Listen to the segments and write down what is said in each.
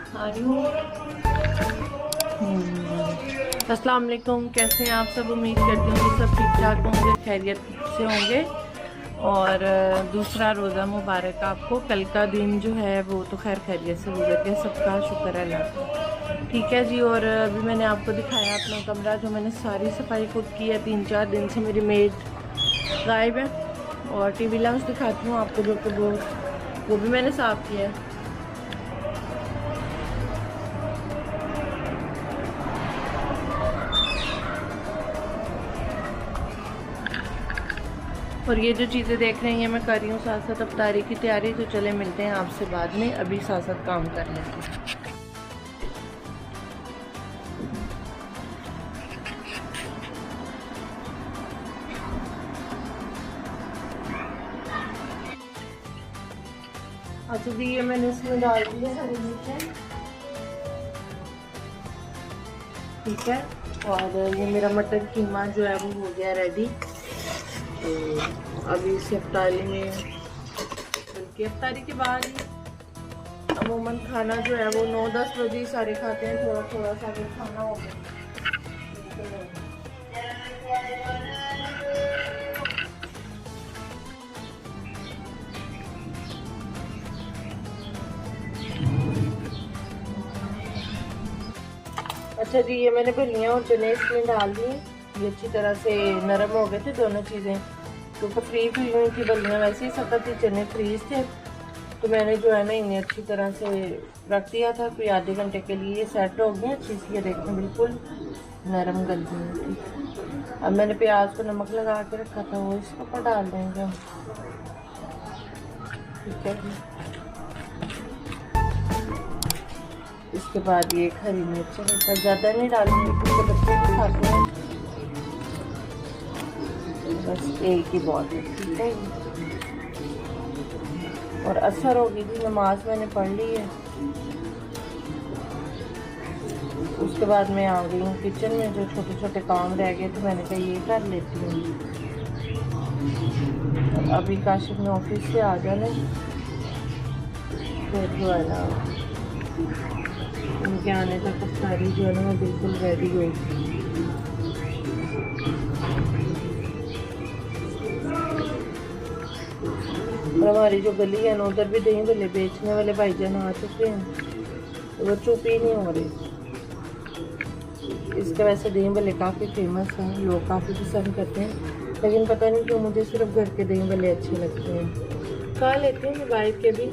आ रही हूँ। अस्सलाम वालेकुम, कैसे हैं आप सब? उम्मीद करती हूँ कि सब ठीक ठाक होंगे, खैरियत से होंगे। और दूसरा रोज़ा मुबारक आपको। कल का दिन जो है वो तो खैर खैरियत से गुजर गया, सबका शुक्र है अल्लाह का। ठीक है जी। और अभी मैंने आपको दिखाया अपना कमरा, जो मैंने सारी सफाई खुद की है। 3-4 दिन से मेरी मेड गायब है। और टीवी लाउंज दिखाती हूँ आपको, जो कि वो भी मैंने साफ़ किया है। और ये जो चीज़ें देख रही हैं मैं कर रही हूँ साथ साथ अफ्तारी की तैयारी। तो चले मिलते हैं आपसे बाद में, अभी साथ साथ काम कर लेते हैं। अच्छा जी, ये मैंने इसमें डाल दिया हरी मिर्च, ठीक है। और ये मेरा मटर कीमा जो है वो हो गया रेडी। तो अभी इसे अफ्तारी में, बल्कि अफ्तारी के बाद ही अमूमन खाना जो है वो 9-10 बजे ही सारे खाते हैं। थोड़ा थोड़ा सा अगर खाना हो गया। अच्छा जी, ये मैंने भलियाँ और चने इसमें डाल दिए। ये अच्छी तरह से नरम हो गए थे दोनों चीज़ें, क्योंकि फ्रीज हुई हुई थी भलियाँ, वैसे ही सख्त ही चने फ्रीज थे। तो मैंने जो है ना इन्हें अच्छी तरह से रख दिया था कोई आधे घंटे के लिए। ये सेट हो गए अच्छी सी, ये देखें बिल्कुल नरम गल गई थी। अब मैंने प्याज को नमक लगा के रखा था, वो इसके ऊपर डाल देंगे, ठीक है। इसके बाद ये हरी मिर्च ऊपर, ज़्यादा नहीं डालूंगी क्योंकि बच्चे भी खाते हैं, बस एक ही बहुत है, ठीक है। और असर होगी जी, नमाज मैंने पढ़ ली है। उसके बाद मैं आ गई हूँ किचन में, जो छोटे छोटे काम रह गए थे मैंने कहा ये कर लेती हूँ। अभी काशिफ ने ऑफिस से आ जाना, फिर जो है ना उनके आने तक अफ्तारी जो है ना वो बिल्कुल रेडी होगी। और हमारी जो गली है ना, उधर भी दही भल्ले बेचने वाले भाईजान आ चुके हैं, तो वो चुप ही नहीं हो रहे। इसके वैसे दही भल्ले काफ़ी फेमस हैं, लोग काफ़ी पसंद करते हैं, लेकिन पता नहीं क्यों मुझे सिर्फ घर के दही भल्ले अच्छे लगते हैं। खा लेती हूँ मैं बाहर के भी,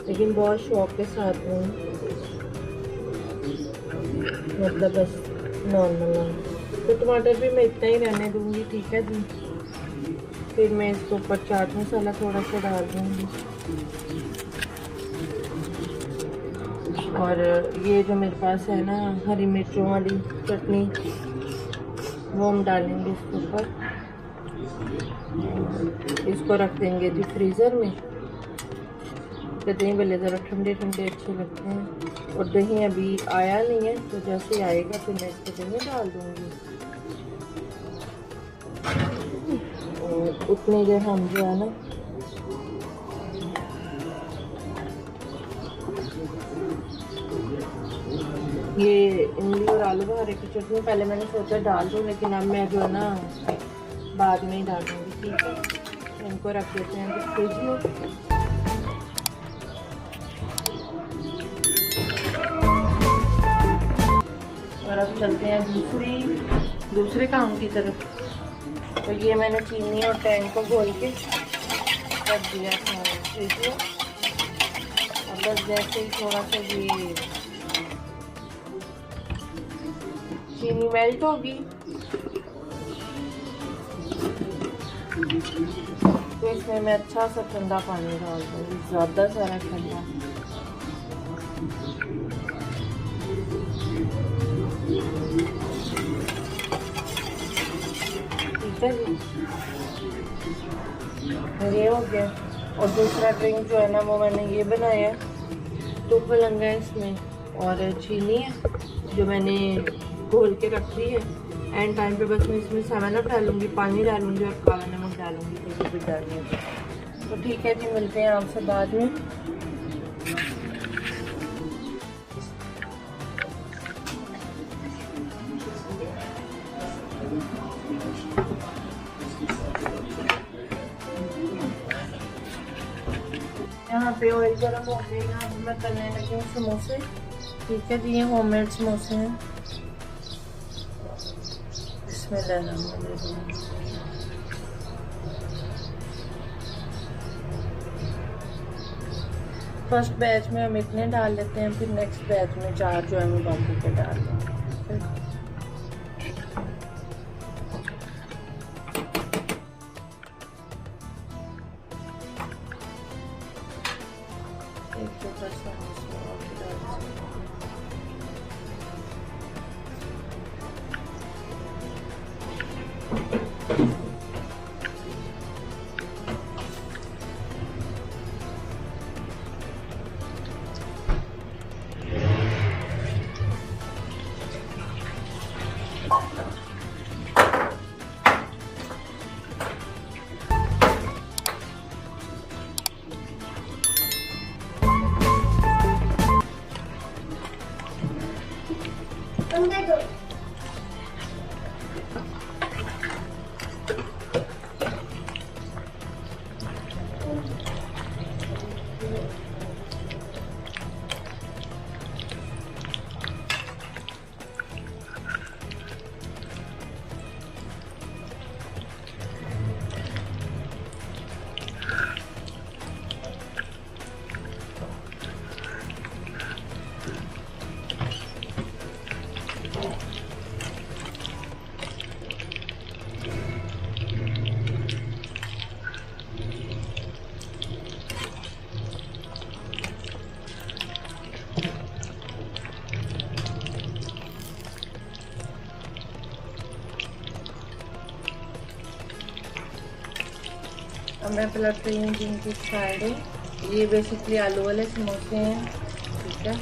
लेकिन बहुत शौक के साथ हूँ, मतलब बस नॉर्मल। तो टमाटर भी मैं इतना ही रहने दूँगी, ठीक है जी। फिर मैं इसके ऊपर चाट मसाला थोड़ा सा डाल दूँगी। और ये जो मेरे पास है ना हरी मिर्चों वाली चटनी, वो हम डालेंगे इसके ऊपर। इसको रख देंगे जी फ्रीज़र में। तो दही भले ज़रा ठंडे ठंडे अच्छे लगते हैं। और दही अभी आया नहीं है, तो जैसे ही आएगा तो मैं इसको दही डाल दूँगी। और उतने देर हम जो है ना ये इमली और आलू बुखारे की चटनी पहले मैंने सोचा डाल दूँ, लेकिन अब मैं जो है ना बाद में ही डालूँगी, ठीक है। इनको रख देते हैं फ्रिज में। और अब चलते हैं दूसरे काम की तरफ। तो ये मैंने चीनी और टैंक को घोल के रख दिया था फ्रिज में। और बस जैसे ही थोड़ा सा ये चीनी मेल्ट होगी, तो इसमें मैं अच्छा सा ठंडा पानी डाल दूँगी, ज़्यादा सारा ठंडा। ठीक है जी, ये हो गया। और दूसरा ड्रिंक जो है ना वो मैंने ये बनाया, टूप लंगा है इसमें, और चीनी है जो मैंने घोल के रख दी है। एंड टाइम पे बस मैं इसमें 7 अप डालूँगी, पानी डालूँगी और काला नमक डालूँगी, तो भी डालूँगी। तो ठीक है जी, मिलते हैं आपसे बाद में। पे ऑयल गर्म हो गया। यहाँ पे मैं तलने लगी हूँ समोसे। ठीक है जी, ये होममेड समोसे हैं। इसमें फर्स्ट बैच में हम इतने डाल लेते हैं, फिर नेक्स्ट बैच में 4 जो है मैं बाकी के डाल देंगे। एक छोटा सा अब मैं पलट रही हूँ जिनकी साइडें। ये बेसिकली आलू वाले समोसे हैं। ठीक है,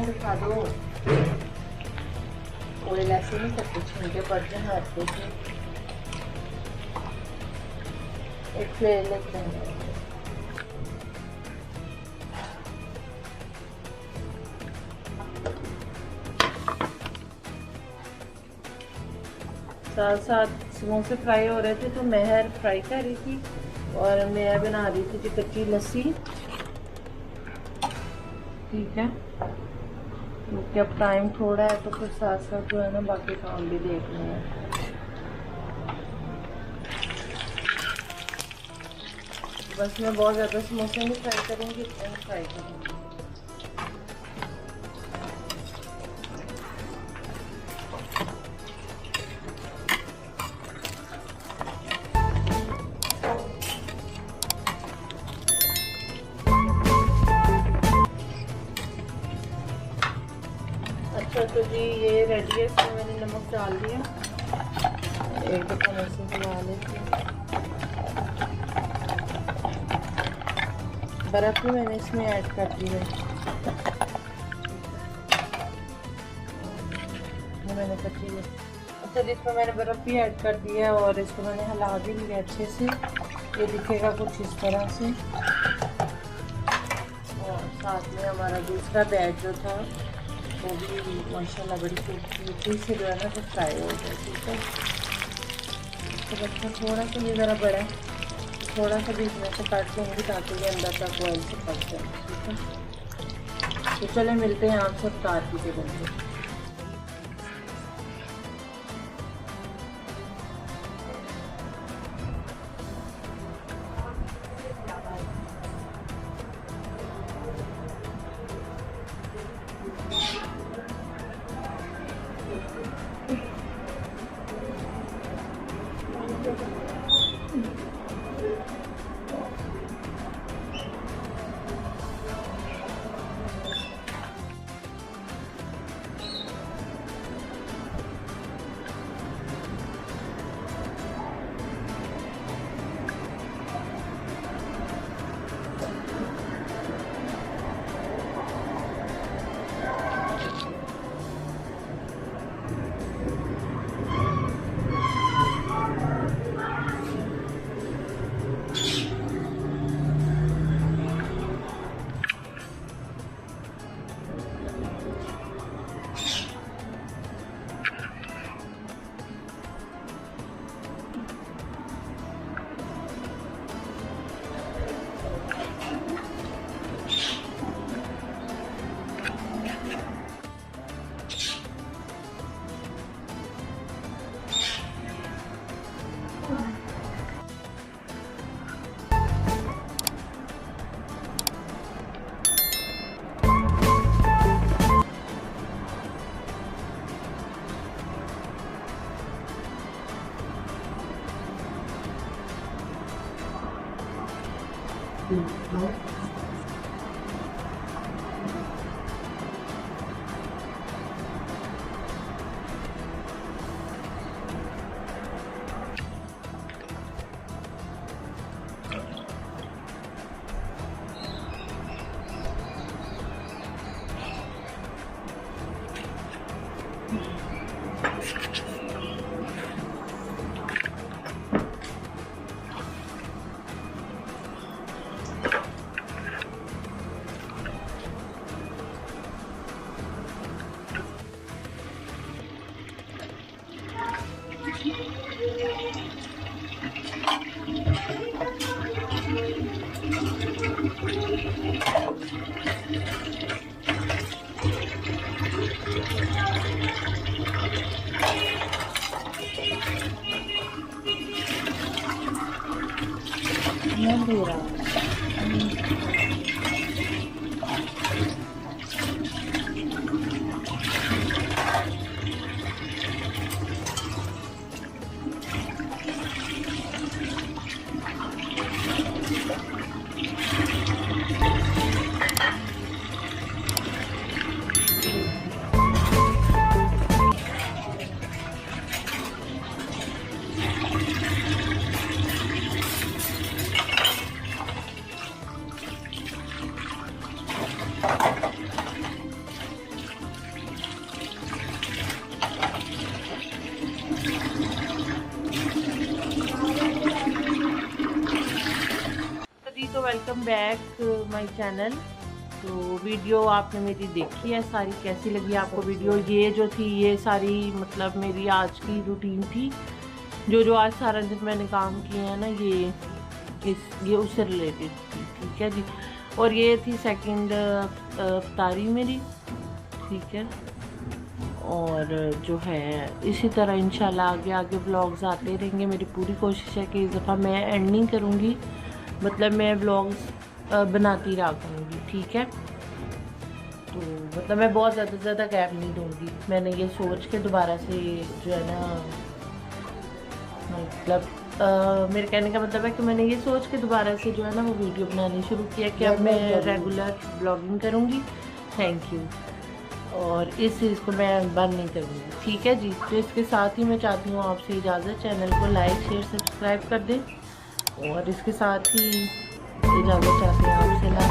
दिखा दो। ऑयल ऐसे नहीं करते, छींटे पड़ते हैं हाथ पे से। एक प्लेट लेते हैं। साथ साथ समोसे फ्राई हो रहे थे तो महर फ्राई कर रही थी और मैं बना रही थी जी कच्ची लस्सी। ठीक है, क्योंकि अब टाइम थोड़ा है तो फिर साथ साथ जो है ना बाकी काम भी देखने हैं। बस मैं बहुत ज़्यादा समोसे नहीं फ्राई करूँगी, इतना फ्राई करूँगी। अच्छा तो जी ये रेडी है, इसमें मैंने नमक डाल दिया, एक दफ़ा ऐसे मिला लेती हूँ। बर्फ़ भी मैंने इसमें ऐड कर दी है, ये मैंने कच्ची है। अच्छा इसमें मैंने बर्फ़ भी ऐड कर दी है और इसको मैंने हिला भी लिया अच्छे से। ये दिखेगा कुछ इस तरह से। और साथ में हमारा दूसरा बैच जो था वो भी माशाल्लाह बड़ी खूबसूरती से जो है ना तो फ्राई हो गया। ठीक है, तो बच्चा थोड़ा सा भी ज़रा बड़ा है, थोड़ा सा भी इसमें से काट दूँगी ताकि ये अंदर तक ऑयल से पक जाए। ठीक है, तो चले मिलते हैं आप सब कार की टेबल पे। Welcome back my channel. तो वीडियो आपने मेरी देखी है सारी, कैसी लगी आपको वीडियो? ये जो थी ये सारी मतलब मेरी आज की रूटीन थी, जो आज सारा दिन मैंने काम किए हैं ना, ये उससे रिलेटेड थी, ठीक है जी। और ये थी सेकंड इफ्तारी मेरी, ठीक है। और जो है इसी तरह इंशाल्लाह आगे आगे व्लॉग्स आते रहेंगे। मेरी पूरी कोशिश है कि इस दफ़ा मैं एंड नहीं करूँगी, मतलब मैं व्लॉग्स बनाती रहा करूँगी, ठीक है। तो मतलब मैं बहुत ज़्यादा से ज़्यादा गैप नहीं दूँगी। मैंने ये सोच के दोबारा से जो है ना, मतलब मेरे कहने का मतलब है कि मैंने ये सोच के दोबारा से जो है ना वो वीडियो बनानी शुरू किया कि अब मैं रेगुलर ब्लॉगिंग करूँगी। Thank you. और इस चीज़ को मैं बंद नहीं करूँगी, ठीक है जी। तो इसके साथ ही मैं चाहती हूँ आपसे इजाज़त, चैनल को लाइक शेयर सब्सक्राइब कर दें, और इसके साथ ही इजाज़त चाहते हैं आपसे। ला